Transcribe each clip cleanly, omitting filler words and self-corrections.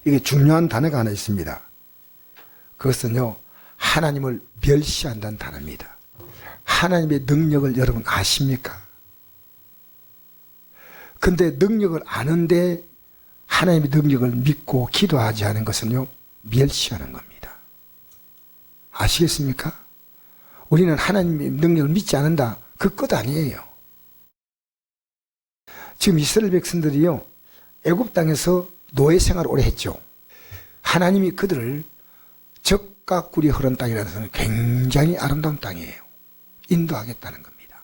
이게 중요한 단어가 하나 있습니다. 그것은요, 하나님을 멸시한다는 단어입니다. 하나님의 능력을 여러분 아십니까? 근데 능력을 아는데 하나님의 능력을 믿고 기도하지 않은 것은요, 멸시하는 겁니다. 아시겠습니까? 우리는 하나님의 능력을 믿지 않는다. 그 끝 아니에요. 지금 이스라엘 백성들이요, 애굽 땅에서 노예 생활을 오래 했죠. 하나님이 그들을 적과 꿀이 흐른 땅이라는 것은 굉장히 아름다운 땅이에요. 인도하겠다는 겁니다.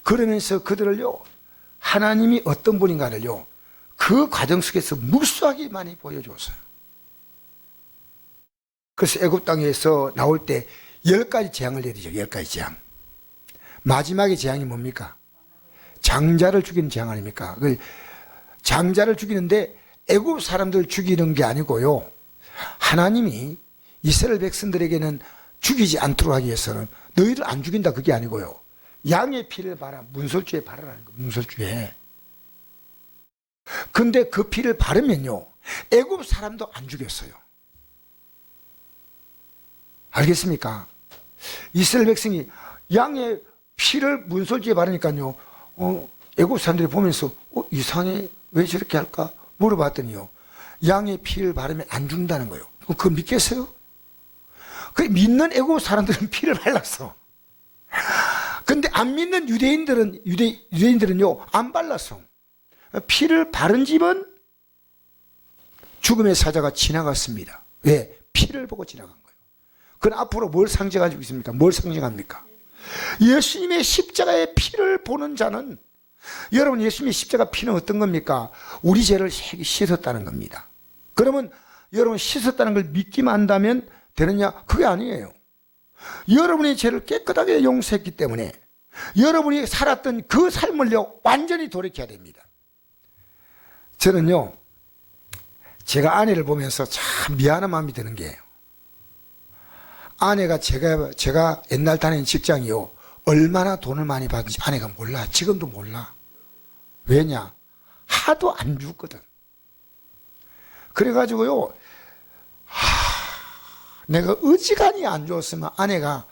그러면서 그들을요, 하나님이 어떤 분인가를요, 그 과정 속에서 무수하게 많이 보여줬어요. 그래서 애굽 땅에서 나올 때 10가지 재앙을 내리죠. 10가지 재앙. 마지막의 재앙이 뭡니까? 장자를 죽이는 재앙 아닙니까? 장자를 죽이는데 애굽 사람들 죽이는 게 아니고요, 하나님이 이스라엘 백성들에게는 죽이지 않도록 하기 위해서는 너희를 안 죽인다 그게 아니고요, 양의 피를 바라, 문설주에 바르라는 거예요. 문설주에. 근데 그 피를 바르면요, 애굽 사람도 안 죽였어요. 알겠습니까? 이스라엘 백성이 양의 피를 문설주에 바르니까요, 애굽 사람들이 보면서 이상해, 왜 저렇게 할까 물어봤더니요, 양의 피를 바르면 안 죽는다는 거예요. 그거 믿겠어요? 그 믿는 애굽 사람들은 피를 발랐어. 근데 안 믿는 유대인들은요, 안 발랐어. 피를 바른 집은 죽음의 사자가 지나갔습니다. 왜? 피를 보고 지나간 거예요. 그건 앞으로 뭘 상징하고 있습니까? 뭘 상징합니까? 예수님의 십자가의 피를 보는 자는, 여러분, 예수님의 십자가 피는 어떤 겁니까? 우리 죄를 씻었다는 겁니다. 그러면 여러분, 씻었다는 걸 믿기만 한다면 되느냐? 그게 아니에요. 여러분의 죄를 깨끗하게 용서했기 때문에 여러분이 살았던 그 삶을요, 완전히 돌이켜야 됩니다. 저는요, 제가 아내를 보면서 참 미안한 마음이 드는 게요, 아내가 제가 옛날 다니는 직장이요, 얼마나 돈을 많이 받는지 아내가 몰라. 지금도 몰라. 왜냐? 하도 안 죽거든. 그래가지고요, 내가 어지간히 안 줬으면 아내가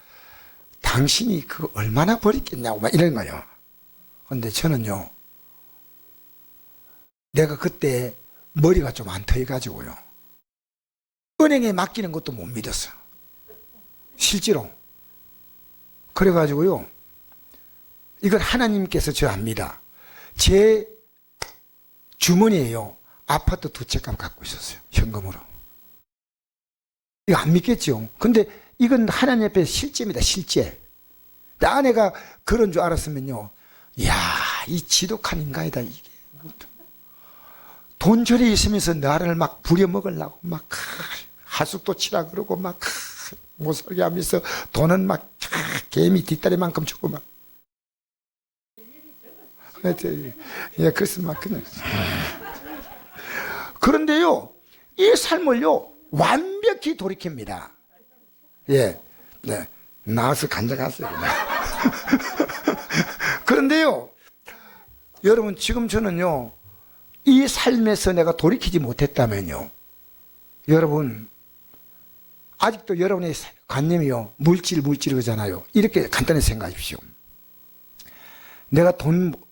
당신이 그거 얼마나 버렸겠냐고 막 이런 거예요. 근데 저는요, 내가 그때 머리가 좀 안 터여가지고요, 은행에 맡기는 것도 못 믿었어. 실제로. 그래가지고요, 이건 하나님께서 저 압니다. 제 주머니에요, 아파트 2채 값 갖고 있었어요. 현금으로. 이거 안 믿겠죠? 근데 이건 하나님 앞에 실제입니다. 실제. 근데 아내가 그런 줄 알았으면요, 이야, 이 지독한 인간이다, 이게. 돈절이 있으면서 나를 막 부려먹으려고 막 하숙도 치라 그러고 막 못살게 하면서 돈은 막 개미 뒷다리만큼 주고 막. 예, 그래서 막 그냥. 그런데요, 이 삶을요, 완벽히 돌이킵니다. 예, 네, 나와서 간장하세요. 그런데요, 여러분, 지금 저는요, 이 삶에서 내가 돌이키지 못했다면요, 여러분, 아직도 여러분의 관념이요, 물질 그러잖아요. 이렇게 간단히 생각하십시오. 내가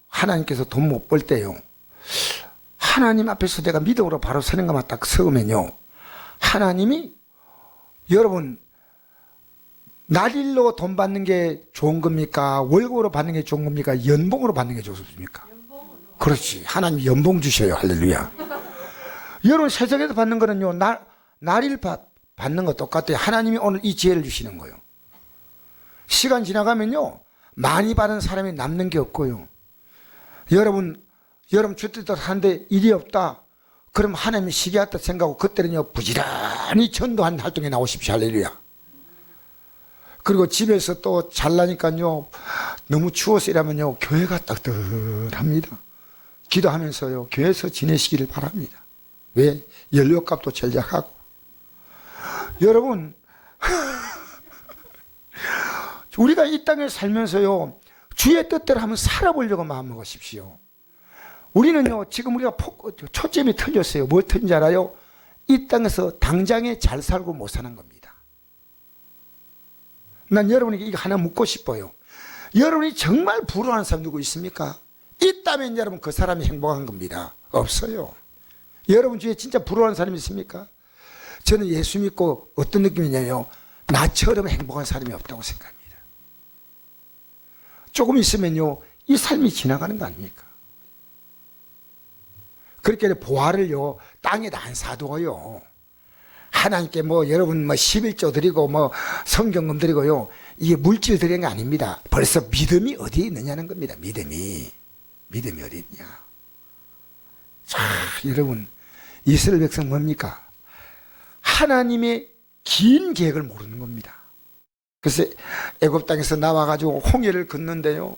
하나님께서 돈 못 벌 때요, 하나님 앞에서 내가 믿음으로 바로 서는 것만 딱 서면요, 하나님이, 여러분, 날일로 돈 받는 게 좋은 겁니까? 월급으로 받는 게 좋은 겁니까? 연봉으로 받는 게 좋습니까? 그렇지. 하나님 연봉 주셔요. 할렐루야. 여러분, 세상에서 받는 거는요, 날일 받는 거 똑같아요. 하나님이 오늘 이 지혜를 주시는 거예요. 시간 지나가면요, 많이 받은 사람이 남는 게 없고요. 여러분 주뜻대로 하는데 일이 없다. 그럼 하나님이 시기했다 생각하고 그때는요, 부지런히 전도한 활동에 나오십시오. 할렐루야. 그리고 집에서 또 잘나니까요, 너무 추워서 이러면요, 교회가 따뜻합니다. 기도하면서요, 교회에서 지내시기를 바랍니다. 왜? 연료값도 절약하고. 여러분, 우리가 이 땅에 살면서요, 주의 뜻대로 한번 살아보려고 마음먹으십시오. 우리는요, 지금 우리가 초점이 틀렸어요. 뭘 틀린지 알아요? 이 땅에서 당장에 잘 살고 못 사는 겁니다. 난 여러분에게 이거 하나 묻고 싶어요. 여러분이 정말 부러워하는 사람 누구 있습니까? 있다면 여러분 그 사람이 행복한 겁니다. 없어요. 여러분 중에 진짜 부러워하는 사람이 있습니까? 저는 예수 믿고 어떤 느낌이냐면 나처럼 행복한 사람이 없다고 생각합니다. 조금 있으면요 이 삶이 지나가는 거 아닙니까? 그렇게 보화를요 땅에다 안 사두어요. 하나님께 뭐 여러분 뭐 11조 드리고 뭐 성경금 드리고요, 이게 물질 드리는 게 아닙니다. 벌써 믿음이 어디에 있느냐는 겁니다. 믿음이 어디 있냐. 자, 여러분 이스라엘 백성 뭡니까? 하나님의 긴 계획을 모르는 겁니다. 그래서 애굽 땅에서 나와가지고 홍해를 건넌데요,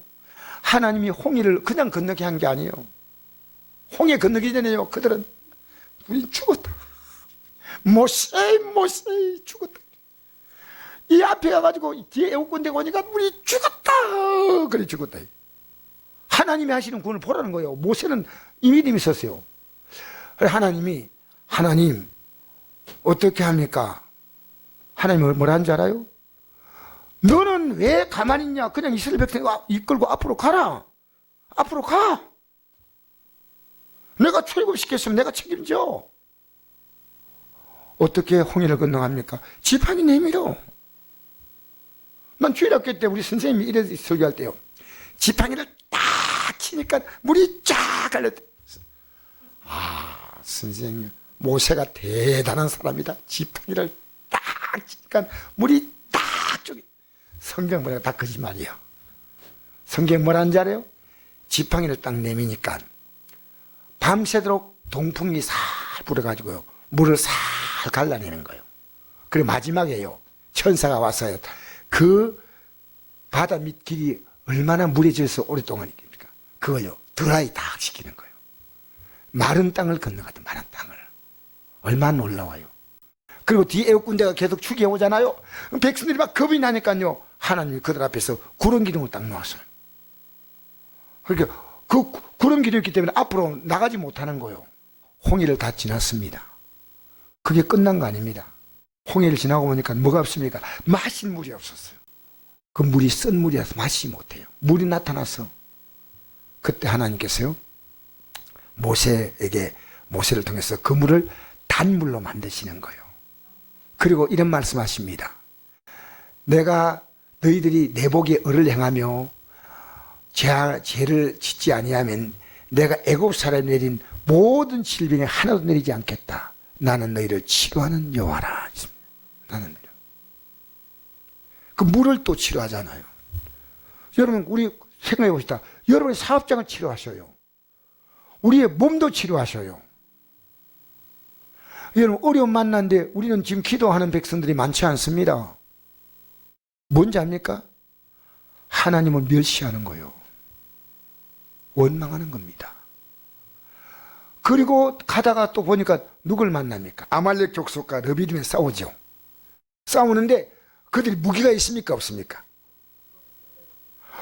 하나님이 홍해를 그냥 건너게 한 게 아니에요. 홍해 건너기 전에요 그들은 우리 죽었다, 모세 죽었다, 이 앞에 가가지고 뒤에 애국군대가 오니까 우리 죽었다, 그래 죽었다. 하나님이 하시는 구원을 보라는 거예요. 모세는 이 믿음이 있었어요. 하나님 어떻게 합니까? 하나님이 뭐라 하는 줄 알아요? 너는 왜 가만히 있냐? 그냥 이스라엘 백성을 이끌고 앞으로 가라. 앞으로 가. 내가 출애굽시켰으면 내가 책임져. 어떻게 홍해를 건너갑니까? 지팡이 내밀어. 난 주일학교 때 우리 선생님이 이래 설교할 때요, 지팡이를 딱 치니까 물이 쫙 갈렸대. 아, 선생님 모세가 대단한 사람이다. 지팡이를 딱 치니까 물이 딱 쪼개. 성경 보니까 다 거짓말이에요. 성경 뭐라는지 알아요? 지팡이를 딱 내미니까 밤새도록 동풍이 살 불어가지고요 물을 살 갈라내는 거예요. 그리고 마지막에요 천사가 와서요 그 바다 밑 길이 얼마나 물에 젖어서 오랫동안 있겠습니까? 그걸요 드라이 다 시키는 거예요. 마른 땅을 건너가도 마른 땅을. 얼마나 놀라워요. 그리고 뒤에 애국군대가 계속 죽여오잖아요. 백성들이 막 겁이 나니까요 하나님이 그들 앞에서 구름 기둥을 딱 놓았어요. 그러니까 그 구름 기둥이 있기 때문에 앞으로 나가지 못하는 거예요. 홍해를 다 지났습니다. 그게 끝난 거 아닙니다. 홍해를 지나고 보니까 뭐가 없습니까? 마실 물이 없었어요. 그 물이 쓴 물이라서 마시지 못해요. 물이 나타났어. 그때 하나님께서요 모세를 통해서 그 물을 단물로 만드시는 거예요. 그리고 이런 말씀하십니다. 내가 너희들이 내 복에 의를 행하며 죄를 짓지 아니하면 내가 애굽 사람에 내린 모든 질병에 하나도 내리지 않겠다. 나는 너희를 치료하는 여호와라. 나는 너희를. 그 물을 또 치료하잖아요. 여러분 우리 생각해 봅시다. 여러분의 사업장을 치료하셔요. 우리의 몸도 치료하셔요. 여러분 어려움 만났는데 우리는 지금 기도하는 백성들이 많지 않습니다. 뭔지 압니까? 하나님을 멸시하는 거예요. 원망하는 겁니다. 그리고 가다가 또 보니까 누굴 만납니까? 아말렉 족속과 르비딤에 싸우죠. 싸우는데 그들이 무기가 있습니까? 없습니까?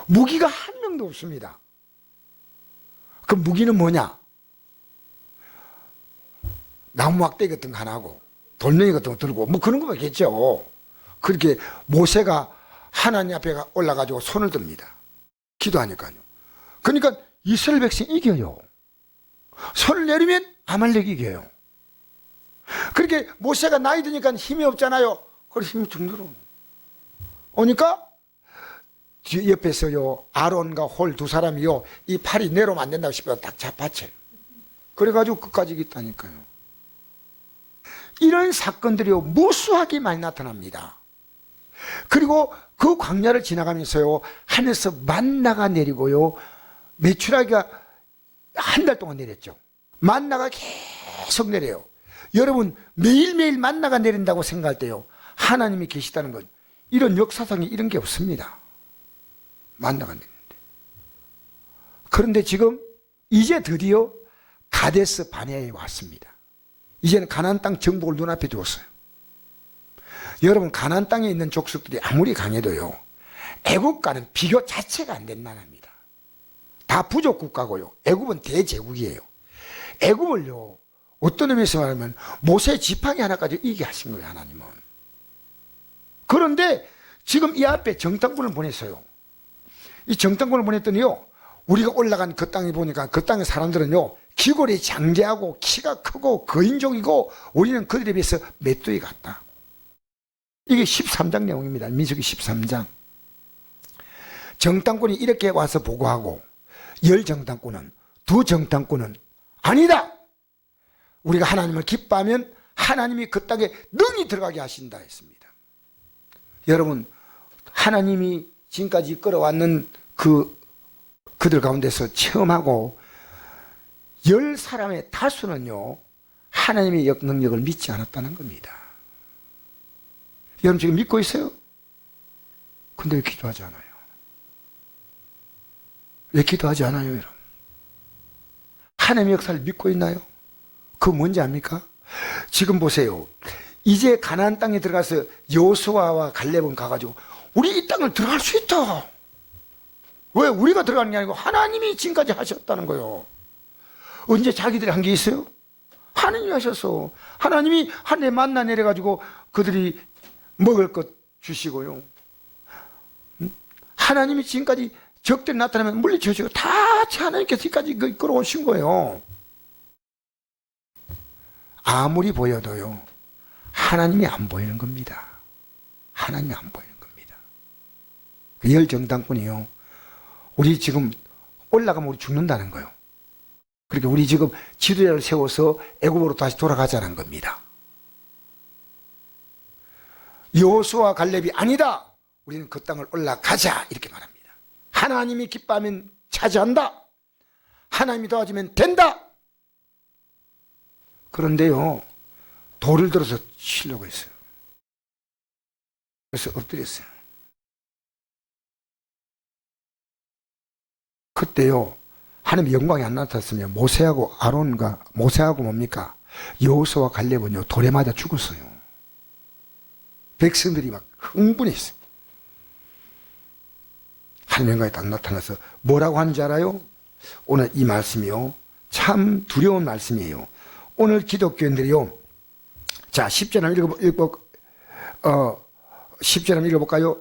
무기가 한 명도 없습니다. 그 무기는 뭐냐? 나무 막대기 같은 거 하나 하고 돌멩이 같은 거 들고 뭐 그런 거겠죠. 그렇게 모세가 하나님 앞에 올라가지고 손을 듭니다. 기도하니까요. 그러니까 이스라엘 백성이 이겨요. 손을 내리면 아말렉이 이겨요. 그렇게 모세가 나이 드니까 힘이 없잖아요. 그래서 힘이 쭉 늘어 오니까 옆에서요 아론과 홀 두 사람이요 이 팔이 내려오면 안 된다고 싶어서 딱 잡아채요. 그래가지고 끝까지 이겼다니까요. 이런 사건들이요 무수하게 많이 나타납니다. 그리고 그 광야를 지나가면서요 하늘에서 만나가 내리고요 메추라기가 한 달 동안 내렸죠. 만나가 계속 내려요. 여러분 매일매일 만나가 내린다고 생각할 때요 하나님이 계시다는 건 이런 역사상에 이런 게 없습니다. 만나가 내리는데. 그런데 지금 이제 드디어 가데스 바네아에 왔습니다. 이제는 가나안 땅 정복을 눈앞에 두었어요. 여러분 가나안 땅에 있는 족속들이 아무리 강해도요 애국과는 비교 자체가 안 된 나라입니다. 다 부족 국가고요 애국은 대제국이에요. 애국을요 어떤 의미에서 말하면 모세 지팡이 하나까지 이기게 하신 거예요, 하나님은. 그런데 지금 이 앞에 정탐꾼을 보냈어요. 이 정탐꾼을 보냈더니요, 우리가 올라간 그 땅에 보니까 그 땅의 사람들은요, 기골이 장대하고 키가 크고 거인족이고 우리는 그들에 비해서 메뚜기 같다. 이게 13장 내용입니다. 민수기 13장. 정탐꾼이 이렇게 와서 보고하고, 열 정탐꾼은, 두 정탐꾼은 아니다, 우리가 하나님을 기뻐하면 하나님이 그 땅에 능히 들어가게 하신다 했습니다. 여러분, 하나님이 지금까지 끌어왔는 그들 가운데서 체험하고 10사람의 다수는요, 하나님의 능력을 믿지 않았다는 겁니다. 여러분 지금 믿고 있어요? 근데 왜 기도하지 않아요? 왜 기도하지 않아요, 여러분? 하나님의 역사를 믿고 있나요? 그거 뭔지 압니까? 지금 보세요. 이제 가나안 땅에 들어가서 여호수아와 갈렙은 가가지고 우리 이 땅을 들어갈 수 있다. 왜? 우리가 들어가는 게 아니고 하나님이 지금까지 하셨다는 거예요. 언제 자기들이 한 게 있어요? 하나님이 하셨어. 하나님이 하늘에 만나 내려가지고 그들이 먹을 것 주시고요. 하나님이 지금까지 적들이 나타나면 물리쳐주고 다 하나님께서 지금까지 끌어오신 거예요. 아무리 보여도요, 하나님이 안 보이는 겁니다. 하나님이 안 보이는 겁니다. 그 열 정탐꾼이요, 우리 지금 올라가면 우리 죽는다는 거예요. 그러니까 우리 지금 지도자를 세워서 애굽으로 다시 돌아가자는 겁니다. 여호수아 갈렙이 아니다, 우리는 그 땅을 올라가자, 이렇게 말합니다. 하나님이 기뻐하면 차지한다, 하나님이 도와주면 된다. 그런데요, 돌을 들어서 치려고 했어요. 그래서 엎드렸어요. 그때요, 하나님의 영광이 안 나타났으면 모세하고 뭡니까? 여호수아와 갈렙은요, 돌에 맞아 죽었어요. 백성들이 막 흥분했어요. 하나님의 영광이 딱 나타나서 뭐라고 하는지 알아요? 오늘 이 말씀이요, 참 두려운 말씀이에요. 오늘 기독교인들이요, 자, 10절 한번 10절 한번 읽어볼까요?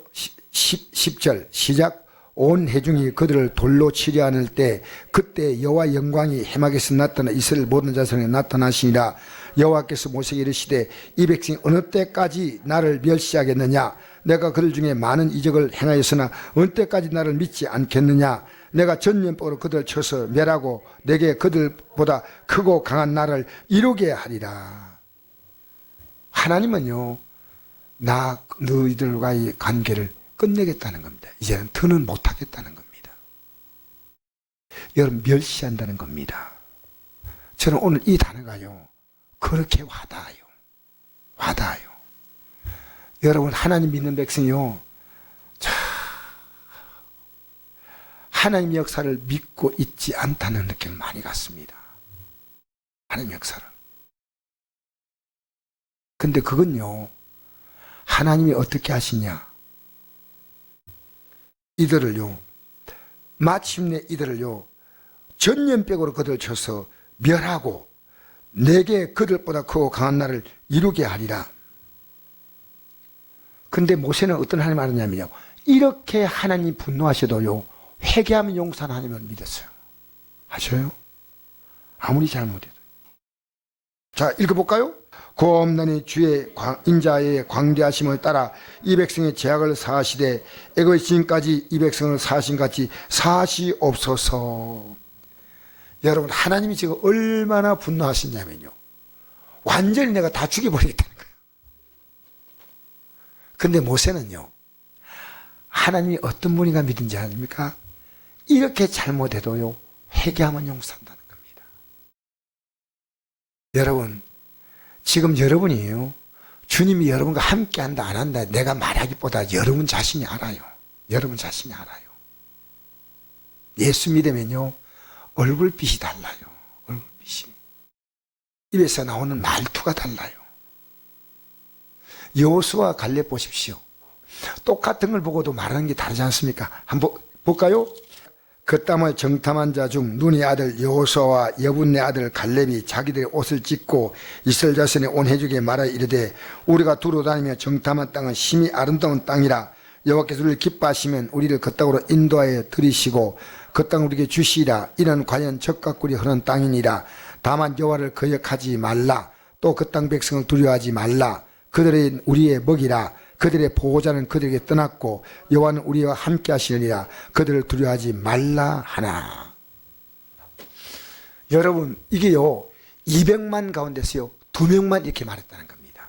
10절 시작. 온 회중이 그들을 돌로 치려 하는 때 그때 여호와 영광이 해막에서 나타나 이스라엘 모든 자손에 나타나시니라. 여호와께서 모세에게 이르시되 이 백성이 어느 때까지 나를 멸시하겠느냐? 내가 그들 중에 많은 이적을 행하였으나 어느 때까지 나를 믿지 않겠느냐? 내가 전면법으로 그들을 쳐서 멸하고 내게 그들보다 크고 강한 나를 이루게 하리라. 하나님은요, 너희들과의 관계를 끝내겠다는 겁니다. 이제는 더는 못하겠다는 겁니다. 여러분, 멸시한다는 겁니다. 저는 오늘 이 단어가요, 그렇게 와닿아요. 와닿아요. 여러분, 하나님 믿는 백성이요, 하나님의 역사를 믿고 있지 않다는 느낌을 많이 갖습니다. 하나님의 역사를. 근데 그건요, 하나님이 어떻게 하시냐? 이들을요, 마침내 이들을요, 전염병으로 그들을 쳐서 멸하고 내게 그들보다 크고 강한 나를 이루게 하리라. 근데 모세는 어떤 하나님을 알았냐면요, 이렇게 하나님 분노하셔도요, 회개하면 용서하는 하나님을 믿었어요. 아셔요? 아무리 잘못해도. 자, 읽어볼까요? 고음나니 주의 인자의 광대하심을 따라 이 백성의 죄악을 사하시되 애굽의 지금까지 이 백성을 사하신같이 사하시옵소서. 여러분, 하나님이 지금 얼마나 분노하시냐면요, 완전히 내가 다 죽여버리겠다는 거예요. 근데 모세는요, 하나님이 어떤 분인가 믿은지 아닙니까? 이렇게 잘못해도요, 회개하면 용서한다는 겁니다. 여러분, 지금 여러분이에요, 주님이 여러분과 함께 한다 안 한다 내가 말하기보다 여러분 자신이 알아요. 여러분 자신이 알아요. 예수 믿으면요, 얼굴빛이 달라요. 얼굴빛이. 입에서 나오는 말투가 달라요. 여호수아 갈렙 보십시오. 똑같은 걸 보고도 말하는 게 다르지 않습니까? 한번 볼까요? 그 땅을 정탐한 자 중 눈의 아들 여호수아와 여분의 아들 갈렙이 자기들의 옷을 찢고 이스라엘 자손의 온 회중에게 말하여 이르되 우리가 두루 다니며 정탐한 땅은 심히 아름다운 땅이라 여호와께서 우리를 기뻐하시면 우리를 그 땅으로 인도하여 들이시고 그 땅을 우리에게 주시리라. 이는 과연 젖과 꿀이 흐르는 땅이니라. 다만 여호와를 거역하지 말라. 또 그 땅 백성을 두려워하지 말라. 그들은 우리의 먹이라. 그들의 보호자는 그들에게 떠났고 여호와는 우리와 함께 하시느니라. 그들을 두려워하지 말라 하나. 여러분, 이게요 200만 가운데서요 2명만 이렇게 말했다는 겁니다.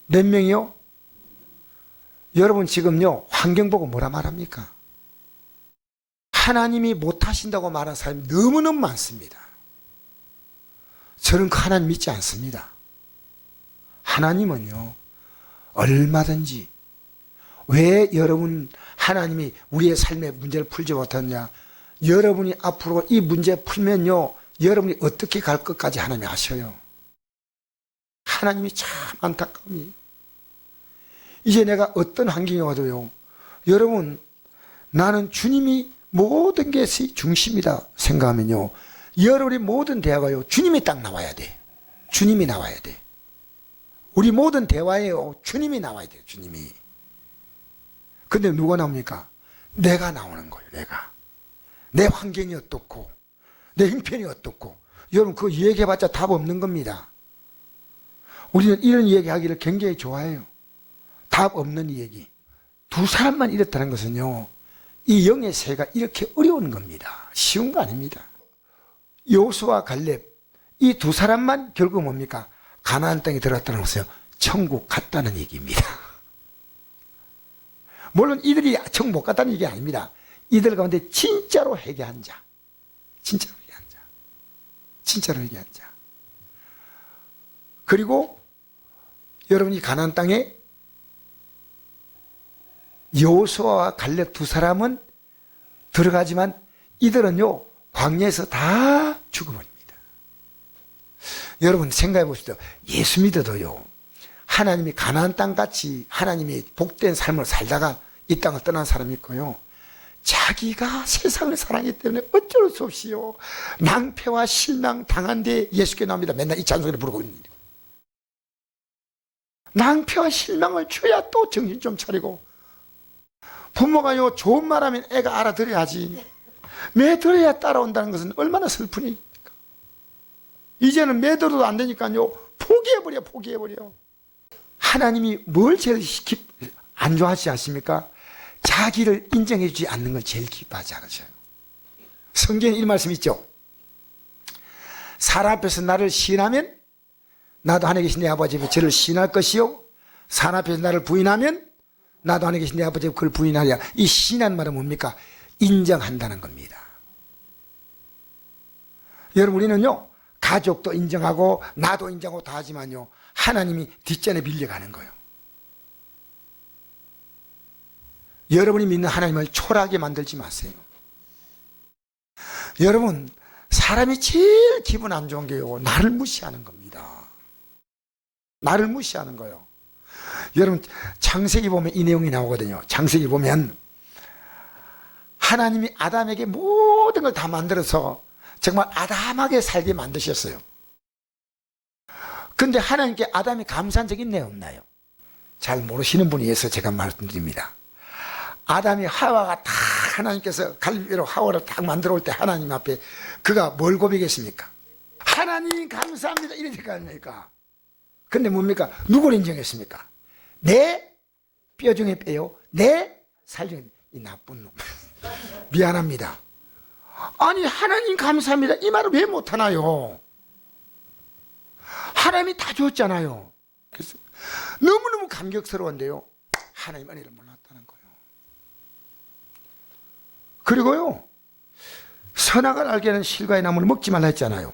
몇 명이요? 여러분 지금요 환경 보고 뭐라 말합니까? 하나님이 못하신다고 말하는 사람이 너무너무 많습니다. 저는 그 하나님 믿지 않습니다. 하나님은요 얼마든지, 왜 여러분 하나님이 우리의 삶의 문제를 풀지 못하느냐? 여러분이 앞으로 이 문제 풀면요 여러분이 어떻게 갈 것까지 하나님이 아셔요. 하나님이 참 안타까움이. 이제 내가 어떤 환경에 와도요 여러분 나는 주님이 모든 것이 중심이다 생각하면요 여러분의 모든 대화가요 주님이 딱 나와야 돼. 주님이 나와야 돼. 우리 모든 대화에요 주님이 나와야 돼요. 주님이. 근데 누가 나옵니까? 내가 나오는 거예요. 내가. 내 환경이 어떻고 내 형편이 어떻고. 여러분 그거 얘기해봤자 답 없는 겁니다. 우리는 이런 얘기하기를 굉장히 좋아해요. 답 없는 얘기. 두 사람만 이렇다는 것은요 이 영의 세가 이렇게 어려운 겁니다. 쉬운 거 아닙니다. 여호수아와 갈렙 이 두 사람만 결국 뭡니까? 가나안 땅에 들어갔다는 것은 천국 갔다는 얘기입니다. 물론 이들이 천국 못 갔다는 얘기 아닙니다. 이들 가운데 진짜로 회개한 자, 진짜로 회개한 자, 진짜로 회개한 자. 그리고 여러분이 가나안 땅에 여호수아와 갈렙 두 사람은 들어가지만 이들은요 광야에서 다 죽어버립니다. 여러분 생각해 보십시오. 예수 믿어도요 하나님이 가나안 땅같이 하나님이 복된 삶을 살다가 이 땅을 떠난 사람이 있고요 자기가 세상을 사랑하기 때문에 어쩔 수 없이요 낭패와 실망 당한 데 예수께 나옵니다. 맨날 이 찬송을 부르고 있는 일이에요. 낭패와 실망을 줘야 또 정신 좀 차리고. 부모가요 좋은 말하면 애가 알아들어야지. 매들어야 따라온다는 것은 얼마나 슬픈 일입니까? 이제는 매들어도 안 되니까요 포기해버려. 하나님이 뭘 제일 안 좋아하지 않습니까? 자기를 인정해 주지 않는 걸 제일 기뻐하지 않으셔요. 성경에 이 말씀 있죠. 사람 앞에서 나를 시인하면 나도 하늘에 계신 내 아버지 앞에 저를 시인할 것이요 사람 앞에서 나를 부인하면 나도 하늘에 계신 내 아버지 앞에 그걸 부인하리라. 이 시인한 말은 뭡니까? 인정한다는 겁니다. 여러분 우리는요 가족도 인정하고 나도 인정하고 다 하지만요 하나님이 뒷전에 밀려가는 거예요. 여러분이 믿는 하나님을 초라하게 만들지 마세요. 여러분 사람이 제일 기분 안 좋은 게요 나를 무시하는 겁니다. 나를 무시하는 거예요. 여러분 창세기 보면 이 내용이 나오거든요. 창세기 보면 하나님이 아담에게 모든 걸 다 만들어서 정말 아담하게 살게 만드셨어요. 근데 하나님께 아담이 감사한 적이 있나요 없나요? 잘 모르시는 분이 있어서 제가 말씀드립니다. 아담이 하와가 다 하나님께서 갈비로 하와를 딱 만들어 올 때 하나님 앞에 그가 뭘 고백했습니까? 하나님 감사합니다 이렇게 거 아닙니까? 근데 뭡니까? 누굴 인정했습니까? 내 뼈 중에 뼈요 내 살 중에 이 나쁜 놈. 미안합니다. 아니 하나님 감사합니다 이 말을 왜 못하나요? 하나님이 다 줬잖아요. 그래서 너무너무 감격스러운데요 하나님 은혜를 몰랐다는 거예요. 그리고요 선악을 알게 하는 실과의 나무를 먹지 말라 했잖아요.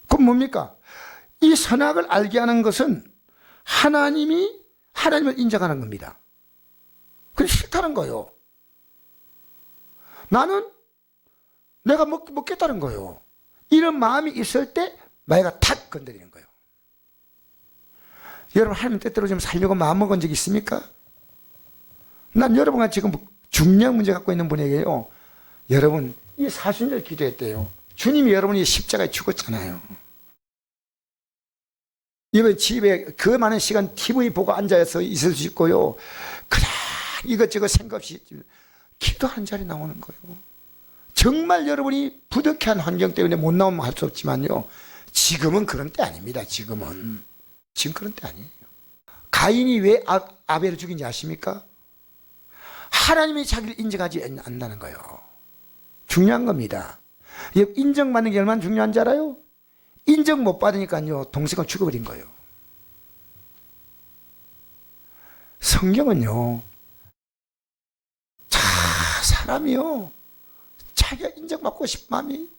그럼 뭡니까? 이 선악을 알게 하는 것은 하나님이 하나님을 인정하는 겁니다. 그게 싫다는 거예요. 나는 내가 먹겠다는 거예요. 이런 마음이 있을 때 마귀가 탁 건드리는 거예요. 여러분 하나님 뜻대로 좀 살려고 마음먹은 적 있습니까? 난 여러분과 지금 중요한 문제 갖고 있는 분에게요, 여러분 이 사순절 기도했대요. 주님이 여러분이 십자가에 죽었잖아요. 이번 집에 그 많은 시간 TV 보고 앉아서 있을 수 있고요, 그냥 이것저것 생각 없이 기도하는 자리에 나오는 거예요. 정말 여러분이 부득이한 환경 때문에 못 나오면 할 수 없지만요, 지금은 그런 때 아닙니다. 지금 그런 때 아니에요. 가인이 왜 아벨을 죽인지 아십니까? 하나님이 자기를 인정하지 않는다는 거예요. 중요한 겁니다. 인정받는 게 얼마나 중요한지 알아요? 인정 못 받으니까요, 동생을 죽어버린 거예요. 성경은요, 사람이요, 자기가 인정받고 싶은 마음이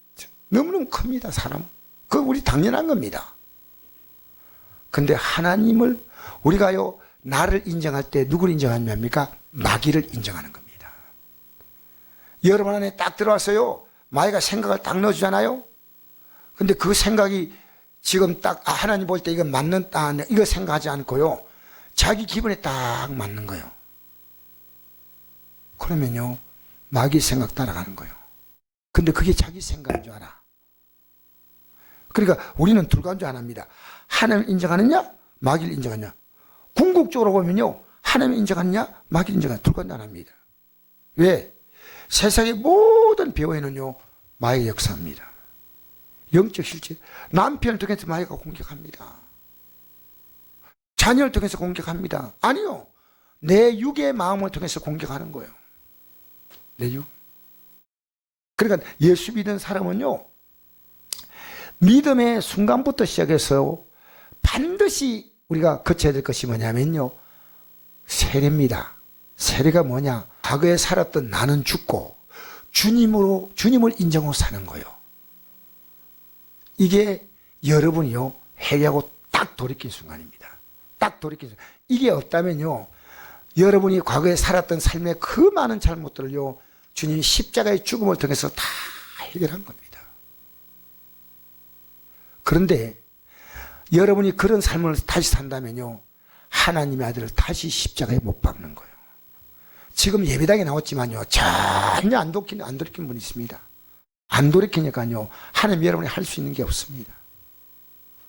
너무너무 큽니다. 사람은. 그거 우리 당연한 겁니다. 근데 하나님을 우리가요, 나를 인정할 때 누구를 인정합니까? 마귀를 인정하는 겁니다. 여러분 안에 딱 들어와서요, 마귀가 생각을 딱 넣어주잖아요. 근데 그 생각이 지금 딱 하나님 볼 때 이건 맞는 이거 생각하지 않고요, 자기 기분에 딱 맞는 거예요. 그러면요, 마귀 생각 따라가는 거예요. 근데 그게 자기 생각인 줄 알아. 그러니까 우리는 둘간주 안 합니다. 하나님 인정하느냐, 마귀를 인정하느냐. 궁극적으로 보면요, 하나님 인정하느냐, 마귀를 인정하느냐, 둘간주 안 합니다. 왜? 세상의 모든 배후에는요, 마귀의 역사입니다. 영적 실제. 남편을 통해서 마귀가 공격합니다. 자녀를 통해서 공격합니다. 아니요, 내 육의 마음을 통해서 공격하는 거예요. 내 육. 그러니까 예수 믿는 사람은요, 믿음의 순간부터 시작해서 반드시 우리가 거쳐야 될 것이 뭐냐면요, 세례입니다. 세례가 뭐냐? 과거에 살았던 나는 죽고 주님을 인정하고 사는 거예요. 이게 여러분이요, 회개하고 딱 돌이킨 순간입니다. 딱 돌이킨 순간. 이게 없다면요, 여러분이 과거에 살았던 삶의 그 많은 잘못들을요, 주님이 십자가의 죽음을 통해서 다 해결한 겁니다. 그런데 여러분이 그런 삶을 다시 산다면요, 하나님의 아들을 다시 십자가에 못 박는 거예요. 지금 예배당에 나왔지만요, 전혀 안 돌이킨 분이 있습니다. 안 돌이키니까요, 하나님 여러분이 할 수 있는 게 없습니다.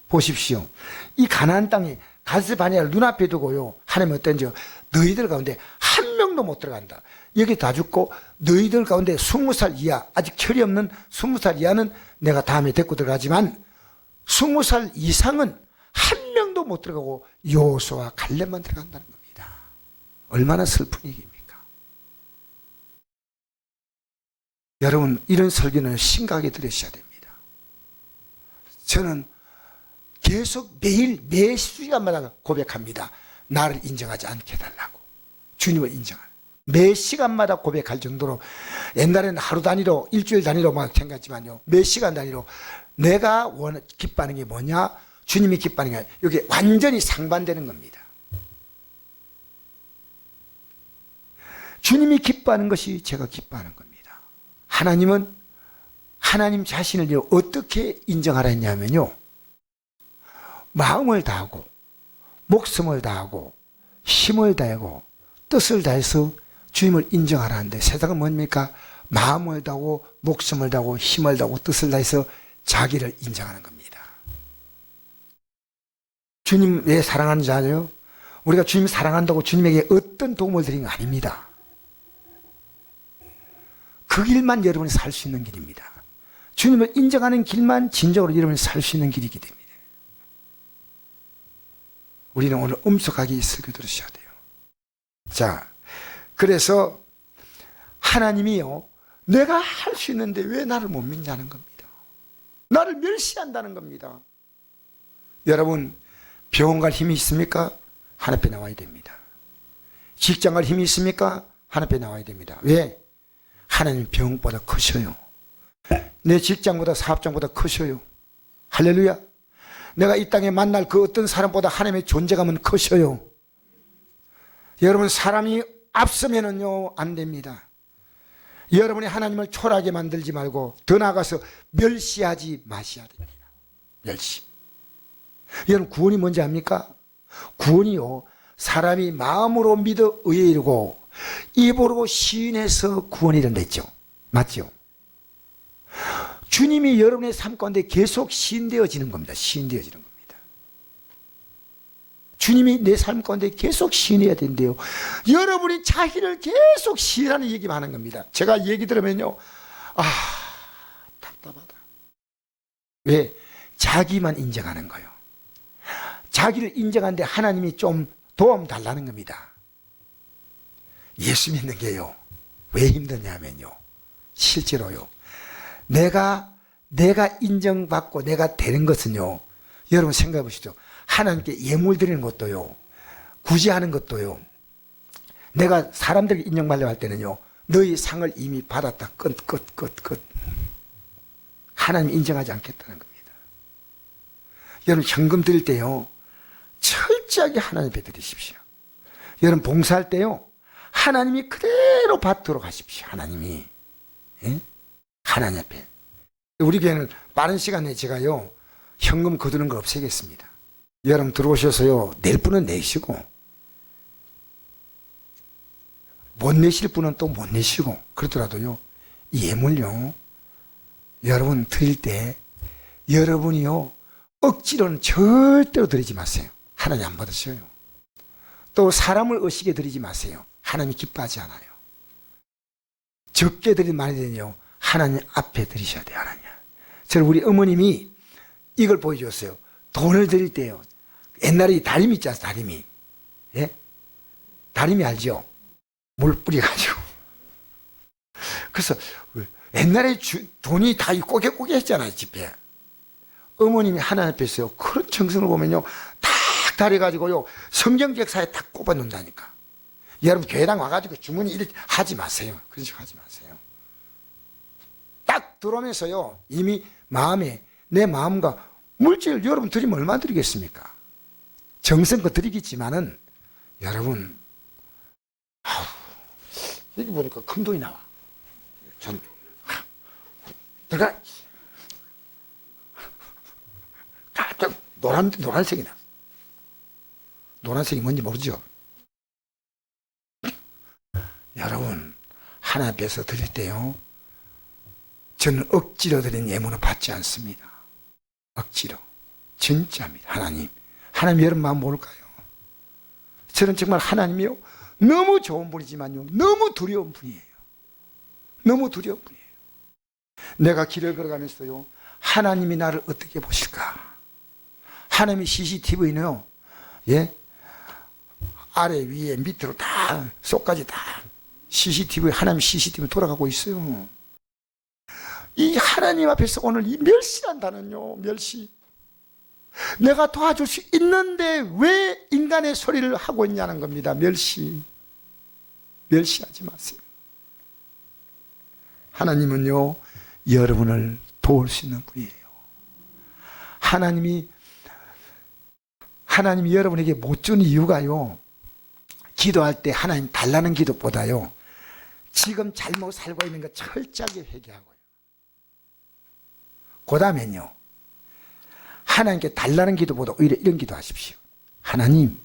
보십시오. 이 가나안 땅에 가스바네아를 눈앞에 두고요, 하나님 어떤지, 너희들 가운데 한 명도 못 들어간다. 여기 다 죽고 너희들 가운데 20살 이하, 아직 철이 없는 20살 이하는 내가 다음에 데리고 들어가지만 20살 이상은 한 명도 못 들어가고 여호수아와 갈렙만 들어간다는 겁니다. 얼마나 슬픈 얘기입니까? 여러분, 이런 설교는 심각하게 들으셔야 됩니다. 저는 계속 매일 매 시간마다 고백합니다. 나를 인정하지 않게 해달라고. 주님을 인정하는. 매 시간마다 고백할 정도로, 옛날에는 하루 단위로, 일주일 단위로 막 생각했지만요, 매 시간 단위로 내가 기뻐하는 게 뭐냐, 주님이 기뻐하는 게, 이게 완전히 상반되는 겁니다. 주님이 기뻐하는 것이 제가 기뻐하는 겁니다. 하나님은 하나님 자신을 어떻게 인정하라 했냐면요, 마음을 다하고 목숨을 다하고 힘을 다하고 뜻을 다해서 주님을 인정하라는데, 세상은 뭡니까? 마음을 다하고 목숨을 다하고 힘을 다하고 뜻을 다해서 자기를 인정하는 겁니다. 주님 왜 사랑하는지 아세요? 우리가 주님 사랑한다고 주님에게 어떤 도움을 드린 거 아닙니다. 그 길만 여러분이 살 수 있는 길입니다. 주님을 인정하는 길만 진정으로 여러분이 살 수 있는 길이기 때문에 우리는 오늘 엄숙하게 이 설교 들으셔야 돼요. 자, 그래서 하나님이요, 내가 할 수 있는데 왜 나를 못 믿냐는 겁니다. 나를 멸시한다는 겁니다. 여러분, 병원 갈 힘이 있습니까? 하나님 앞에 나와야 됩니다. 직장 갈 힘이 있습니까? 하나님 앞에 나와야 됩니다. 왜? 하나님 병보다 크셔요. 내 직장보다 사업장보다 크셔요. 할렐루야. 내가 이 땅에 만날 그 어떤 사람보다 하나님의 존재감은 크셔요. 여러분, 사람이 앞서면은요, 안 됩니다. 여러분이 하나님을 초라하게 만들지 말고 더 나아가서 멸시하지 마셔야 됩니다. 멸시. 여러분, 구원이 뭔지 압니까? 구원이요, 사람이 마음으로 믿어 의에 이르고 입으로 시인해서 구원이 된다 했죠. 맞죠? 주님이 여러분의 삶 가운데 계속 시인되어지는 겁니다. 시인되어지는 겁니다. 주님이 내 삶 가운데 계속 시인해야 된대요. 여러분이 자기를 계속 시인하는 얘기만 하는 겁니다. 제가 얘기 들으면요, 답답하다. 왜? 자기만 인정하는 거예요. 자기를 인정하는데 하나님이 좀 도움 달라는 겁니다. 예수 믿는 게요, 왜 힘드냐면요, 실제로요, 내가 인정받고 내가 되는 것은요, 여러분 생각해 보시죠. 하나님께 예물 드리는 것도요, 구제하는 것도요, 내가 사람들에게 인정받으려 할 때는요, 너희 상을 이미 받았다. 끝. 하나님 인정하지 않겠다는 겁니다. 여러분 현금 드릴 때요, 철저하게 하나님 앞에 드리십시오. 여러분 봉사할 때요, 하나님이 그대로 받도록 하십시오. 하나님이. 예? 하나님 앞에. 우리 교회는 빠른 시간에 제가요, 현금 거두는 걸 없애겠습니다. 여러분 들어오셔서요, 낼 분은 내시고, 못 내실 분은 또 못 내시고, 그러더라도요, 이 예물요, 여러분 드릴 때, 여러분이요, 억지로는 절대로 드리지 마세요. 하나님 안 받으셔요. 또 사람을 의식에 드리지 마세요. 하나님이 기뻐하지 않아요. 적게 드린 많이 드리요, 하나님 앞에 드리셔야 돼요. 하나님. 저는 우리 어머님이 이걸 보여줬어요. 돈을 드릴 때요, 옛날에 다리미 있지 않습니까? 다리미. 예? 다리미 알죠? 물 뿌려가지고. 그래서 옛날에 돈이 다 꼬개꼬개 했잖아요, 집에. 어머님이 하나님 앞에서요, 그런 정성을 보면요, 탁 다려가지고요, 성경책사에 탁 꼽아 놓는다니까. 여러분 교회당 와가지고 주머니 이렇게 하지 마세요. 그런 식 하지 마세요. 딱 들어오면서요, 이미 마음에, 내 마음과 물질 여러분 드리면 얼마 드리겠습니까? 정성껏 드리겠지만은, 여러분, 여기 보니까 큰 돈이 나와. 내가 노란색이다. 노란색이 뭔지 모르죠? 여러분, 하나님 앞에서 드릴 때요, 저는 억지로 드린 예물은 받지 않습니다. 억지로. 진짜입니다. 하나님 여러분 마음 모를까요? 저는 정말 하나님이요, 너무 좋은 분이지만요, 너무 두려운 분이에요. 너무 두려운 분이에요. 내가 길을 걸어가면서요, 하나님이 나를 어떻게 보실까? 하나님이 CCTV는요, 예? 아래, 위에, 밑으로 다, 속까지 다 CCTV, 하나님 CCTV 돌아가고 있어요. 이 하나님 앞에서 오늘 이 멸시한다는요, 멸시. 내가 도와줄 수 있는데 왜 인간의 소리를 하고 있냐는 겁니다. 멸시. 멸시하지 마세요. 하나님은요, 여러분을 도울 수 있는 분이에요. 하나님이 여러분에게 못 준 이유가요, 기도할 때 하나님 달라는 기도보다요, 지금 잘못 살고 있는 거 철저하게 회개하고요. 그 다음엔요, 하나님께 달라는 기도보다 오히려 이런 기도 하십시오. 하나님,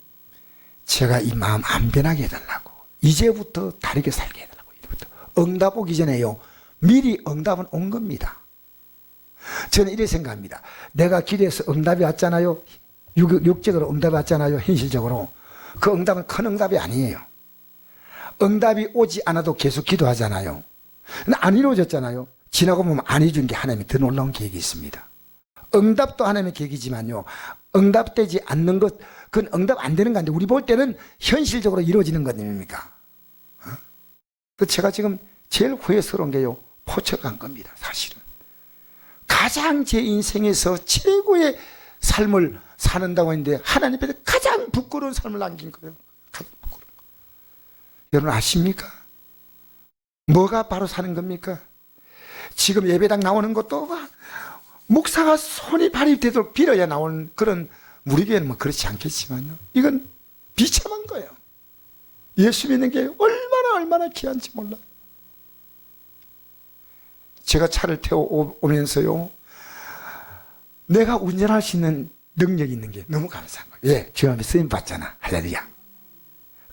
제가 이 마음 안 변하게 해달라고. 이제부터 다르게 살게 해달라고. 이제부터. 응답 오기 전에요, 미리 응답은 온 겁니다. 저는 이렇게 생각합니다. 내가 기도해서 응답이 왔잖아요. 육적으로 응답이 왔잖아요. 현실적으로. 그 응답은 큰 응답이 아니에요. 응답이 오지 않아도 계속 기도하잖아요. 근데 안 이루어졌잖아요. 지나고 보면 안 이루어진 게 하나님이 더 놀라운 계획이 있습니다. 응답도 하나님의 계획이지만요, 응답되지 않는 것, 그건 응답 안 되는 거 아닌데, 우리 볼 때는 현실적으로 이루어지는 것 아닙니까? 그 제가 지금 제일 후회스러운 게요, 포천간 겁니다. 사실은 가장 제 인생에서 최고의 삶을 사는다고 했는데, 하나님 앞에 가장 부끄러운 삶을 남긴 거예요. 가장 부끄러운 거. 여러분 아십니까? 뭐가 바로 사는 겁니까? 지금 예배당 나오는 것도 목사가 손이 발이 되도록 빌어야 나오는 그런, 우리 교회는 뭐 그렇지 않겠지만요, 이건 비참한 거예요. 예수 믿는 게 얼마나 귀한지 몰라요. 제가 차를 태워 오면서요, 내가 운전할 수 있는 능력이 있는 게 너무 감사한 거예요. 예, 주님 앞에 쓰임 받잖아. 할렐루야.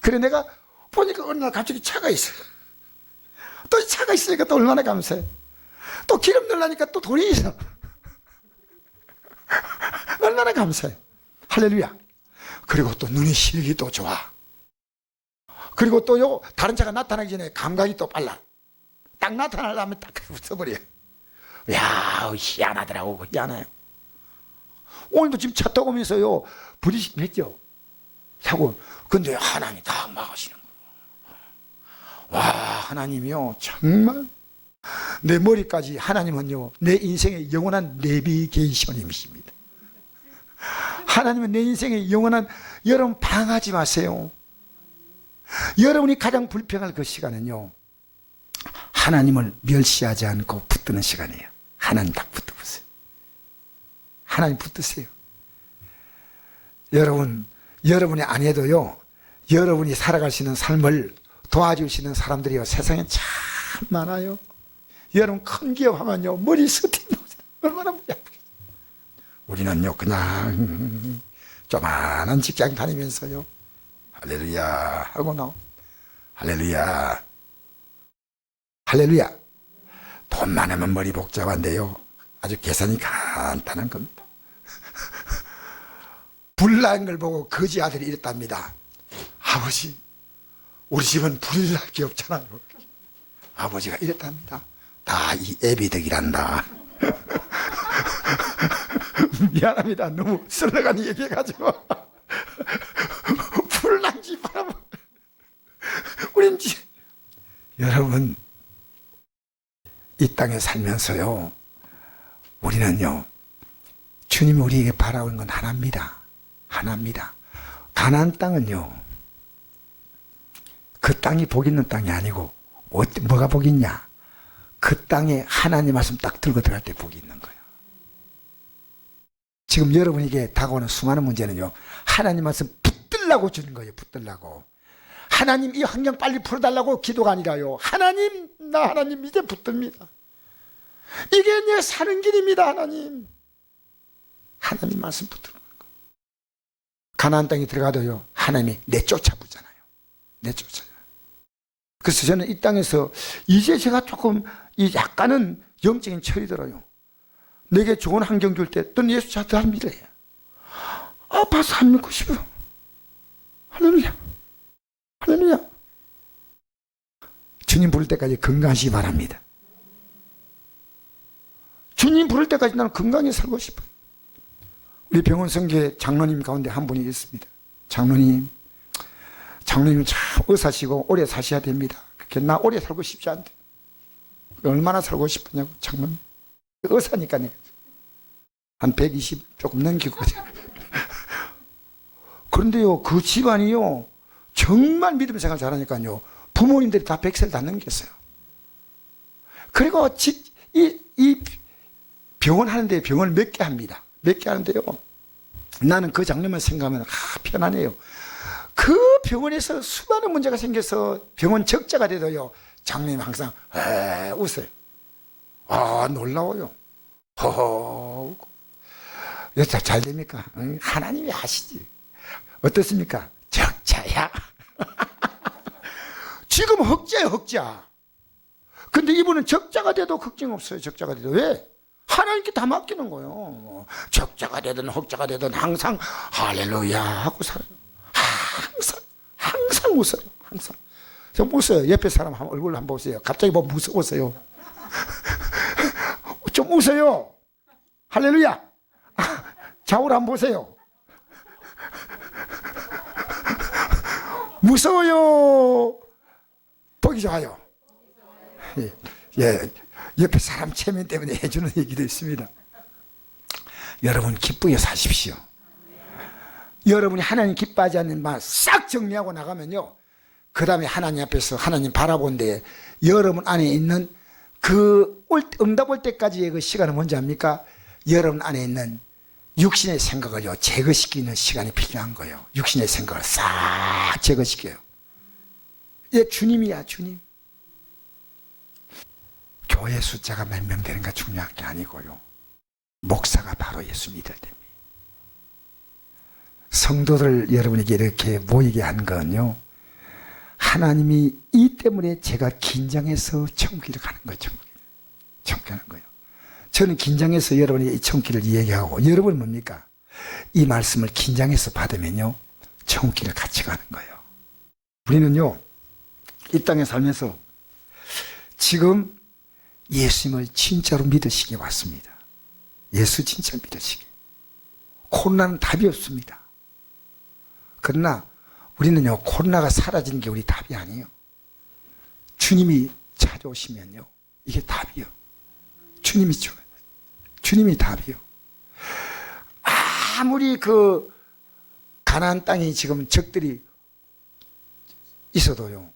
그래 내가 보니까 어느 날 갑자기 차가 있어요. 또 차가 있으니까 또 얼마나 감사해. 또 기름 넣으려니까 또 돌이 있어. 얼마나 감사해. 할렐루야. 그리고 또 눈이 시력이 또 좋아. 그리고 또요, 다른 차가 나타나기 전에 감각이 또 빨라. 딱 나타나려면 딱 써버려. 야, 희한하더라고. 희한해요. 오늘도 지금 차 타고 오면서요, 부딪힘했죠. 사고. 근데 하나님이 다 막으시는 거예요. 와, 하나님이요, 정말. 내 머리까지 하나님은요, 내 인생의 영원한 내비게이션님이십니다. 하나님은 내 인생의 영원한, 여러분 방하지 마세요. 여러분이 가장 불평할 그 시간은요, 하나님을 멸시하지 않고 붙드는 시간이에요. 하나님 딱 붙어보세요. 하나님 붙드세요. 여러분이 안 해도요, 여러분이 살아갈 수 있는 삶을 도와주시는 사람들이요, 세상에 참 많아요. 여러분 큰 기업 하면요, 머리 스팅 얼마나 머리 아프겠어요. 우리는요, 그냥 조만한 직장 다니면서요, 할렐루야 하고 나오. 할렐루야. 할렐루야. 돈 많으면 머리 복잡한데요, 아주 계산이 간단한 겁니다. 불난 걸 보고 거지 아들이 이랬답니다. 아버지, 우리 집은 불날 게 없잖아요. 아버지가 이랬답니다. 다 이 애비덕이란다. 미안합니다. 너무 썰러간 얘기해가지고. 불난지 바라보. 우린 여러분, 이 땅에 살면서요, 우리는요, 주님이 우리에게 바라오는 건 하나입니다. 하나입니다. 가나안 땅은요, 그 땅이 복 있는 땅이 아니고, 뭐가 복 있냐? 그 땅에 하나님 말씀 딱 들고 들어갈 때 복이 있는 거예요. 지금 여러분에게 다가오는 수많은 문제는요, 하나님 말씀 붙들라고 주는 거예요. 붙들라고. 하나님 이 환경 빨리 풀어달라고 기도가 아니라요, 하나님, 나 하나님 이제 붙듭니다. 이게 내 사는 길입니다. 하나님. 하나님 말씀 붙들고 거예요. 가나안 땅에 들어가도요, 하나님이 내쫓아보잖아요. 내쫓아요. 그래서 저는 이 땅에서 이제 제가 조금 약간은 영적인 철이 들어요. 내게 좋은 환경 줄 때 넌 예수 잘 안 믿어요. 아, 봐서 안 믿고 싶어. 할렐루야. 할렐루야. 주님 부를 때까지 건강하시기 바랍니다. 주님 부를 때까지 나는 건강히 살고 싶어요. 우리 병원 성교회 장로님 가운데 한 분이 있습니다. 장로님은 참 의사시고 오래 사셔야 됩니다. 그렇게 나 오래 살고 싶지 않대. 얼마나 살고 싶으냐고. 장로님 의사니까 한 120 조금 넘기고. 그런데요, 그 집안이요, 정말 믿음 생활 잘하니까요, 부모님들이 다 100세를 다 넘겼어요. 그리고 이 병원 하는데 병원을 몇 개 합니다. 몇 개 하는데요, 나는 그 장면만 생각하면 편안해요. 그 병원에서 수많은 문제가 생겨서 병원 적자가 돼도요, 장로님 항상 웃어요. 아, 놀라워요. 허허. 여자 잘 됩니까? 하나님이 하시지. 어떻습니까? 적자야. 지금 흑자예요, 흑자. 근데 이분은 적자가 돼도 걱정 없어요. 적자가 돼도. 왜? 하나님께 다 맡기는 거예요. 적자가 되든 흑자가 되든 항상 할렐루야 하고 살아요. 항상 웃어요. 항상. 좀 웃어요. 옆에 사람 얼굴 한번 보세요. 갑자기 뭐 무서워서요. 좀 웃어요. 할렐루야. 좌우를 한번 보세요. 무서워요. 보기 좋아요. 예, 옆에 사람 체면 때문에 해주는 얘기도 있습니다. 여러분 기쁘게 사십시오. 여러분이 하나님 기뻐하지 않는 말 싹 정리하고 나가면요, 그 다음에 하나님 앞에서 하나님 바라본데 여러분 안에 있는 그 응답 올 때까지의 그 시간은 뭔지 압니까? 여러분 안에 있는 육신의 생각을요, 제거시키는 시간이 필요한 거예요. 육신의 생각을 싹 제거시켜요. 예, 주님이야, 주님. 교회 숫자가 몇 명 되는가 중요한 게 아니고요, 목사가 바로 예수 믿을 때입니다. 성도들 여러분에게 이렇게 모이게 한 건요, 하나님이 이 때문에 제가 긴장해서 천국에 가는 거예요. 천국에 가는 거예요. 저는 긴장해서 여러분에게 이 천국을 얘기하고, 여러분은 뭡니까? 이 말씀을 긴장해서 받으면요, 천국길을 같이 가는 거예요. 우리는요, 이 땅에 살면서 지금 예수님을 진짜로 믿으시기 왔습니다. 예수 진짜 믿으시기. 코로나는 답이 없습니다. 그러나 우리는요, 코로나가 사라지는 게 우리 답이 아니에요. 주님이 찾아오시면요, 이게 답이요. 주님이 답이요. 아무리 그 가나안 땅이 지금 적들이 있어도요,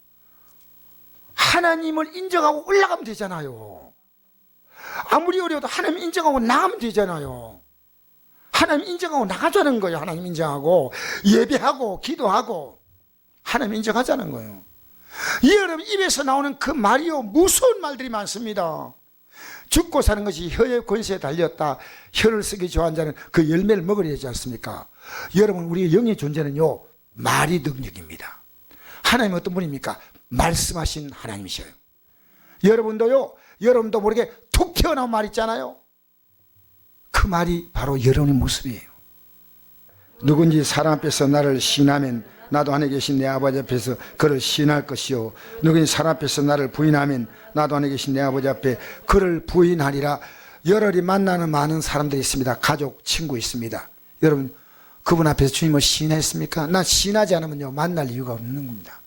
하나님을 인정하고 올라가면 되잖아요. 아무리 어려워도 하나님 인정하고 나가면 되잖아요. 하나님 인정하고 나가자는 거예요. 하나님 인정하고 예배하고 기도하고 하나님 인정하자는 거예요. 여러분 입에서 나오는 그 말이요, 무서운 말들이 많습니다. 죽고 사는 것이 혀의 권세에 달렸다. 혀를 쓰기 좋아하는 자는 그 열매를 먹으려 하지 않습니까? 여러분, 우리의 영의 존재는요, 말이 능력입니다. 하나님은 어떤 분입니까? 말씀하신 하나님이셔요. 여러분도 모르게 툭 튀어나온 말 있잖아요. 그 말이 바로 여러분의 모습이에요. 누군지 사람 앞에서 나를 시인하면 나도 하늘에 계신 내 아버지 앞에서 그를 시인할 것이요, 누군지 사람 앞에서 나를 부인하면 나도 하늘에 계신 내 아버지 앞에 그를 부인하리라. 여러분이 만나는 많은 사람들이 있습니다. 가족, 친구 있습니다. 여러분, 그분 앞에서 주님을 시인했습니까? 나 시인하지 않으면요, 만날 이유가 없는 겁니다.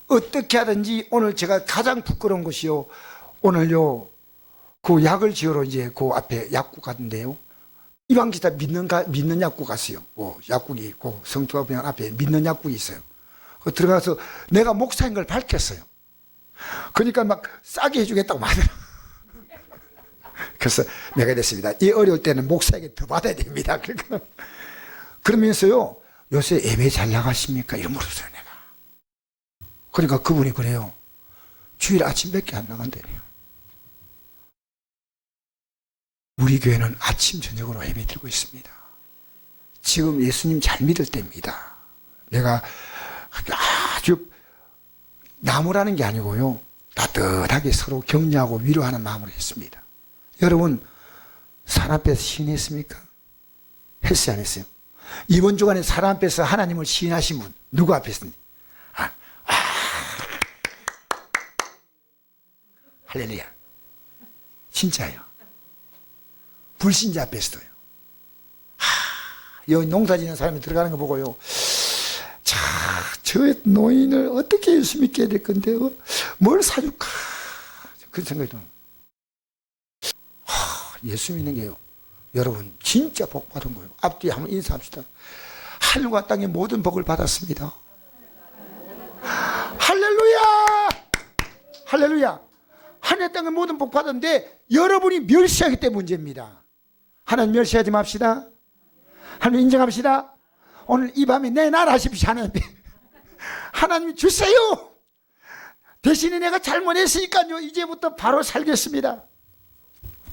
어떻게 하든지. 오늘 제가 가장 부끄러운 것이요, 오늘요, 그 약을 지으러 이제 그 앞에 약국 갔는데요, 이방기다 믿는 약국 갔어요. 약국이 있고 성투가병원 앞에 믿는 약국이 있어요. 들어가서 내가 목사인 걸 밝혔어요. 그러니까 막 싸게 해주겠다고 말해요. 그래서 내가 이랬습니다. 이 어려울 때는 목사에게 더 받아야 됩니다. 그러면서요, 요새 예배 잘 나가십니까? 이런 물었어요, 내가. 그러니까 그분이 그래요. 주일 아침밖에 안 나간다네요. 우리 교회는 아침 저녁으로 예배 드리고 있습니다. 지금 예수님 잘 믿을 때입니다. 내가 아주 나무라는 게 아니고요, 따뜻하게 서로 격려하고 위로하는 마음으로 했습니다. 여러분, 사람 앞에서 시인했습니까? 했어요, 안 했어요? 이번 주간에 사람 앞에서 하나님을 시인하신 분 누구 앞에서니? 할렐루야. 진짜예요. 불신자 앞에서도요. 여기 농사 짓는 사람이 들어가는 거 보고요, 자, 저 노인을 어떻게 예수 믿게 해야 될 건데, 뭘 사줄까? 그런 생각이 듭니다. 예수 믿는 게요, 여러분, 진짜 복 받은 거예요. 앞뒤에 한번 인사합시다. 하늘과 땅의 모든 복을 받았습니다. 할렐루야! 할렐루야! 하늘 땅의 모든 복 받았는데 여러분이 멸시하기 때문에 문제입니다. 하나님 멸시하지 맙시다. 하나님 인정합시다. 오늘 이 밤에 내 날 하십시오. 하나님 주세요. 대신에 내가 잘못했으니까요, 이제부터 바로 살겠습니다.